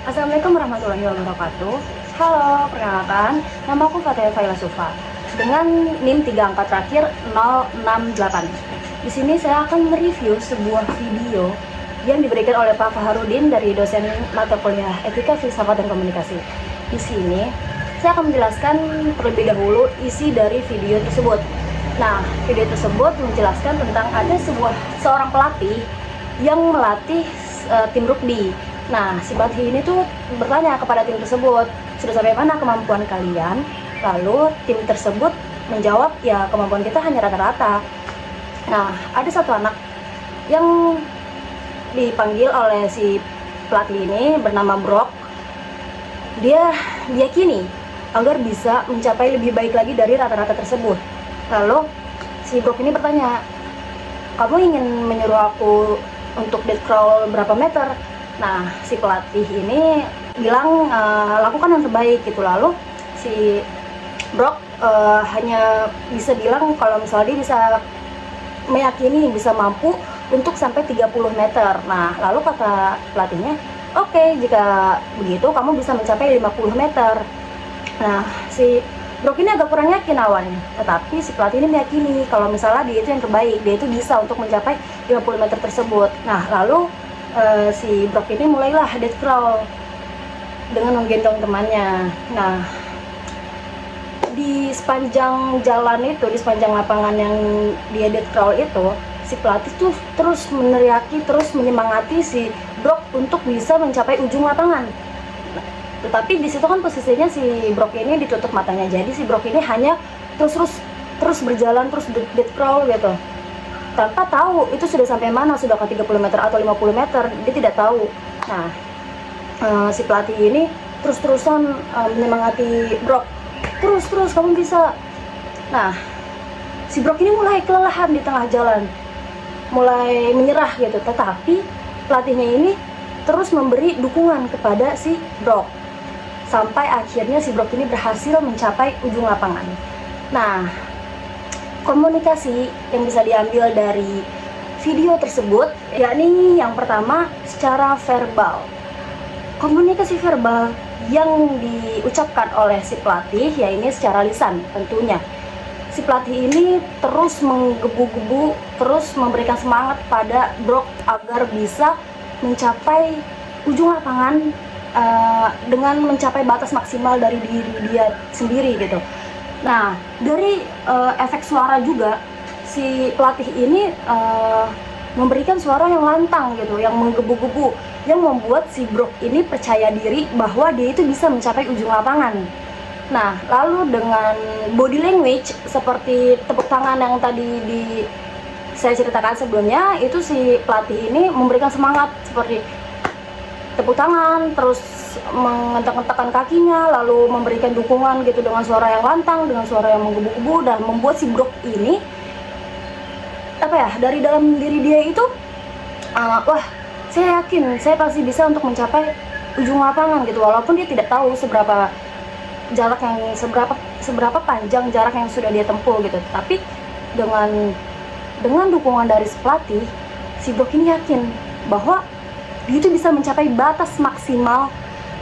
Assalamualaikum warahmatullahi wabarakatuh. Halo, perkenalkan, nama aku Fathia Faila Sufa dengan NIM 3 angka terakhir 068. Di sini saya akan mereview sebuah video yang diberikan oleh Pak Faharudin dari dosen mata kuliah Etika Filsafat dan Komunikasi. Di sini saya akan menjelaskan terlebih dahulu isi dari video tersebut. Nah, video tersebut menjelaskan tentang ada seorang pelatih yang melatih tim rugby. Nah, si pelatih ini tuh bertanya kepada tim tersebut, sudah sampai mana kemampuan kalian? Lalu tim tersebut menjawab, ya kemampuan kita hanya rata-rata. Nah, ada satu anak yang dipanggil oleh si pelatih ini bernama Brock. Dia diyakini agar bisa mencapai lebih baik lagi dari rata-rata tersebut. Lalu si Brock ini bertanya, kamu ingin menyuruh aku untuk dead crawl berapa meter? Nah, si pelatih ini bilang lakukan yang terbaik gitu. Lalu si Brock hanya bisa bilang kalau misalnya dia bisa meyakini bisa mampu untuk sampai 30 meter. Nah, lalu kata pelatihnya, oke, jika begitu kamu bisa mencapai 50 meter. Nah, si Brock ini agak kurang yakin awalnya, tetapi si pelatih ini meyakini kalau misalnya dia itu yang terbaik, dia itu bisa untuk mencapai 50 meter tersebut. Nah, lalu si Brock ini mulailah dead crawl dengan menggendong temannya. Nah, di sepanjang jalan itu, di sepanjang lapangan yang dia dead crawl itu, si pelatih tuh terus meneriaki, terus menyemangati si Brock untuk bisa mencapai ujung lapangan. Tetapi di situ kan posisinya si Brock ini ditutup matanya, jadi si Brock ini hanya terus berjalan, terus dead crawl gitu, tanpa tahu itu sudah sampai mana, sudah ke 30 meter atau 50 meter, dia tidak tahu. Nah, si pelatih ini terus-terusan menyemangati Brock, terus kamu bisa. Nah, si Brock ini mulai kelelahan di tengah jalan, mulai menyerah gitu, tetapi pelatihnya ini terus memberi dukungan kepada si Brock, sampai akhirnya si Brock ini berhasil mencapai ujung lapangan. Nah, komunikasi yang bisa diambil dari video tersebut, yakni yang pertama secara verbal. Komunikasi verbal yang diucapkan oleh si pelatih, ya ini secara lisan tentunya. Si pelatih ini terus menggebu-gebu, terus memberikan semangat pada Brock agar bisa mencapai ujung lapangan dengan mencapai batas maksimal dari diri dia sendiri gitu. Nah, dari efek suara juga, si pelatih ini memberikan suara yang lantang gitu, yang menggebu-gebu, yang membuat si Brock ini percaya diri bahwa dia itu bisa mencapai ujung lapangan. Nah, lalu dengan body language seperti tepuk tangan yang tadi saya ceritakan sebelumnya, itu si pelatih ini memberikan semangat seperti tepuk tangan, terus mengentak-entakkan kakinya, lalu memberikan dukungan gitu dengan suara yang lantang, dengan suara yang menggebu-gebu, dan membuat si Brock ini dari dalam diri dia itu wah, saya yakin saya pasti bisa untuk mencapai ujung lapangan gitu, walaupun dia tidak tahu seberapa panjang jarak yang sudah dia tempuh gitu. Tapi dengan dukungan dari si pelatih, si Brock ini yakin bahwa dia itu bisa mencapai batas maksimal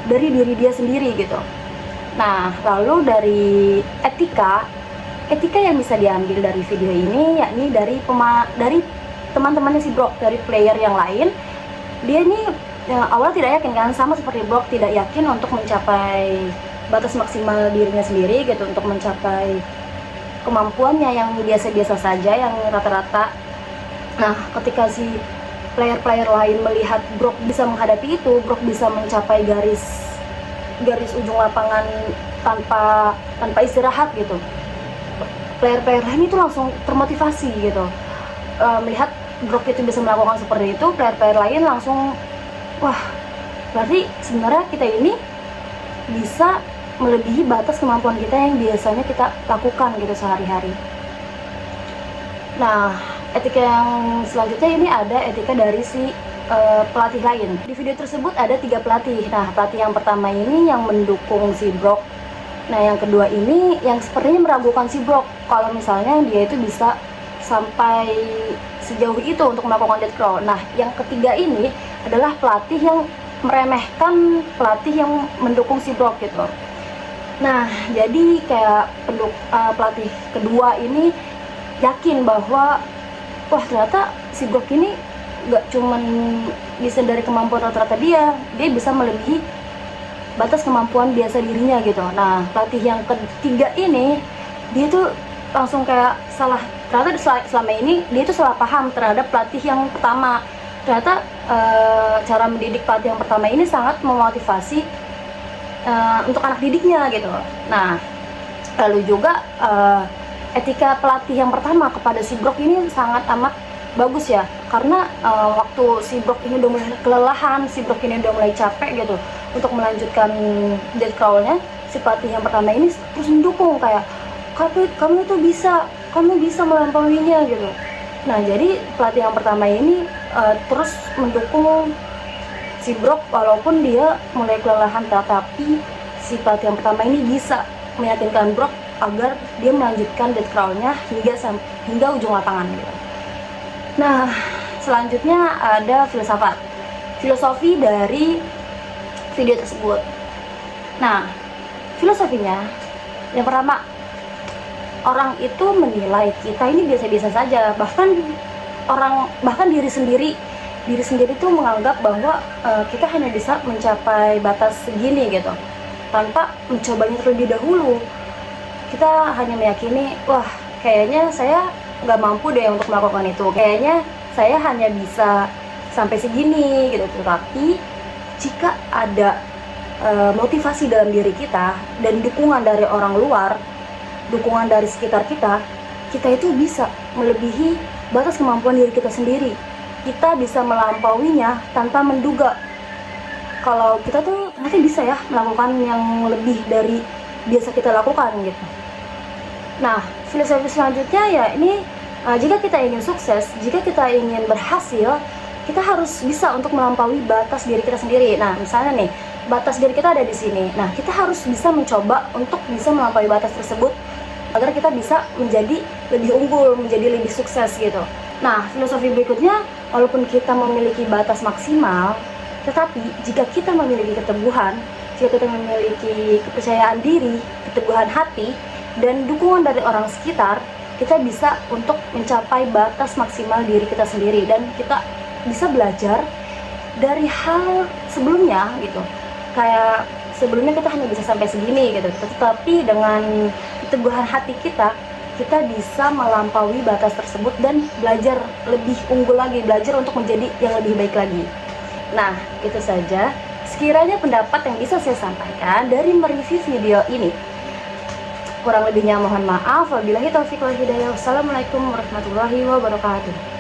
dari diri dia sendiri gitu. Nah, lalu dari etika yang bisa diambil dari video ini, yakni dari teman-temannya si Brock, dari player yang lain. Dia ini awalnya tidak yakin kan, sama seperti Brock, tidak yakin untuk mencapai batas maksimal dirinya sendiri gitu, untuk mencapai kemampuannya yang biasa-biasa saja, yang rata-rata. Nah, ketika si player-player lain melihat Brock bisa menghadapi itu, Brock bisa mencapai garis ujung lapangan tanpa istirahat gitu, player-player lain itu langsung termotivasi gitu. Melihat Brock itu bisa melakukan seperti itu, player-player lain langsung, wah, berarti sebenarnya kita ini bisa melebihi batas kemampuan kita yang biasanya kita lakukan gitu sehari-hari. Nah, etika yang selanjutnya ini ada etika dari si pelatih lain. Di video tersebut ada 3 pelatih. Nah, pelatih yang pertama ini yang mendukung si Brock. Nah, yang kedua ini yang sepertinya meragukan si Brock kalau misalnya dia itu bisa sampai sejauh itu untuk melakukan dead crawl. Nah, yang ketiga ini adalah pelatih yang meremehkan pelatih yang mendukung si Brock gitu. Nah, jadi kayak pelatih kedua ini yakin bahwa wah ternyata si Brock ini gak cuman bisa dari kemampuan rata-rata dia bisa melebihi batas kemampuan biasa dirinya gitu. Nah, pelatih yang ketiga ini dia tuh langsung kayak ternyata selama ini dia tuh salah paham terhadap pelatih yang pertama. Ternyata cara mendidik pelatih yang pertama ini sangat memotivasi untuk anak didiknya gitu. Nah, lalu juga etika pelatih yang pertama kepada si Brock ini sangat amat bagus ya, karena waktu si Brock ini udah mulai kelelahan, si Brock ini udah mulai capek gitu untuk melanjutkan death crawl-nya, si pelatih yang pertama ini terus mendukung kayak kamu bisa melampauinya gitu. Nah, jadi pelatih yang pertama ini terus mendukung si Brock walaupun dia mulai kelelahan, tetapi si pelatih yang pertama ini bisa meyakinkan Brock agar dia melanjutkan death crawl-nya hingga ujung lapangan gitu. Nah, selanjutnya ada filosofi dari video tersebut. Nah, filosofinya yang pertama, orang itu menilai kita ini biasa-biasa saja, bahkan diri sendiri tuh menganggap bahwa kita hanya bisa mencapai batas segini gitu tanpa mencobanya terlebih dahulu. Kita hanya meyakini, wah kayaknya saya nggak mampu deh untuk melakukan itu, kayaknya saya hanya bisa sampai segini gitu. Tetapi jika ada motivasi dalam diri kita dan dukungan dari orang luar, dukungan dari sekitar kita itu bisa melebihi batas kemampuan diri kita sendiri. Kita bisa melampauinya tanpa menduga kalau kita tuh ternyata bisa ya melakukan yang lebih dari biasa kita lakukan gitu. Nah, filosofi selanjutnya ya ini, jika kita ingin sukses, jika kita ingin berhasil, kita harus bisa untuk melampaui batas diri kita sendiri. Nah, misalnya nih, batas diri kita ada di sini. Nah, kita harus bisa mencoba untuk bisa melampaui batas tersebut agar kita bisa menjadi lebih unggul, menjadi lebih sukses gitu. Nah, filosofi berikutnya, walaupun kita memiliki batas maksimal, tetapi jika kita memiliki keteguhan, jika kita memiliki kepercayaan diri, keteguhan hati, dan dukungan dari orang sekitar, kita bisa untuk mencapai batas maksimal diri kita sendiri, dan kita bisa belajar dari hal sebelumnya gitu. Kayak sebelumnya kita hanya bisa sampai segini gitu, tetapi dengan keteguhan hati kita bisa melampaui batas tersebut dan belajar lebih unggul lagi, belajar untuk menjadi yang lebih baik lagi. Nah, itu saja sekiranya pendapat yang bisa saya sampaikan dari mereview video ini. Kurang lebihnya mohon maaf. Wabillahi taufiq wal hidayah. Wassalamualaikum warahmatullahi wabarakatuh.